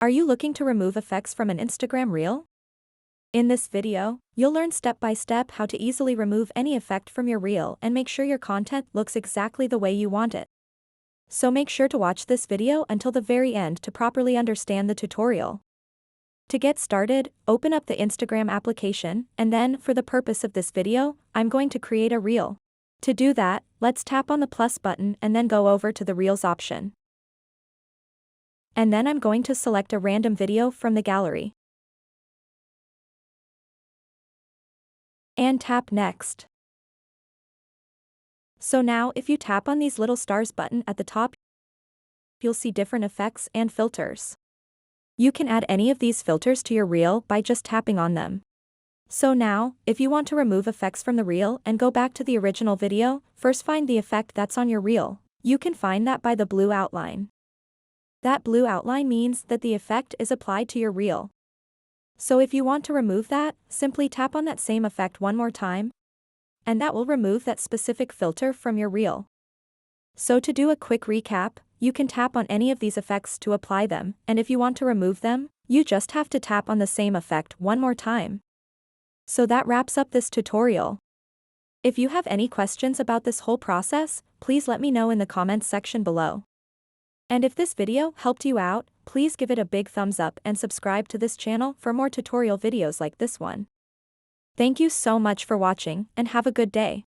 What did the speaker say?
Are you looking to remove effects from an Instagram reel? In this video, you'll learn step by step how to easily remove any effect from your reel and make sure your content looks exactly the way you want it. So make sure to watch this video until the very end to properly understand the tutorial. To get started, open up the Instagram application, and then, for the purpose of this video, I'm going to create a reel. To do that, let's tap on the plus button and then go over to the Reels option. And then I'm going to select a random video from the gallery. And tap Next. So now if you tap on these little stars button at the top, you'll see different effects and filters. You can add any of these filters to your reel by just tapping on them. So now, if you want to remove effects from the reel and go back to the original video, first find the effect that's on your reel. You can find that by the blue outline. That blue outline means that the effect is applied to your reel. So if you want to remove that, simply tap on that same effect one more time, and that will remove that specific filter from your reel. So to do a quick recap, you can tap on any of these effects to apply them, and if you want to remove them, you just have to tap on the same effect one more time. So that wraps up this tutorial. If you have any questions about this whole process, please let me know in the comments section below. And if this video helped you out, please give it a big thumbs up and subscribe to this channel for more tutorial videos like this one. Thank you so much for watching and have a good day.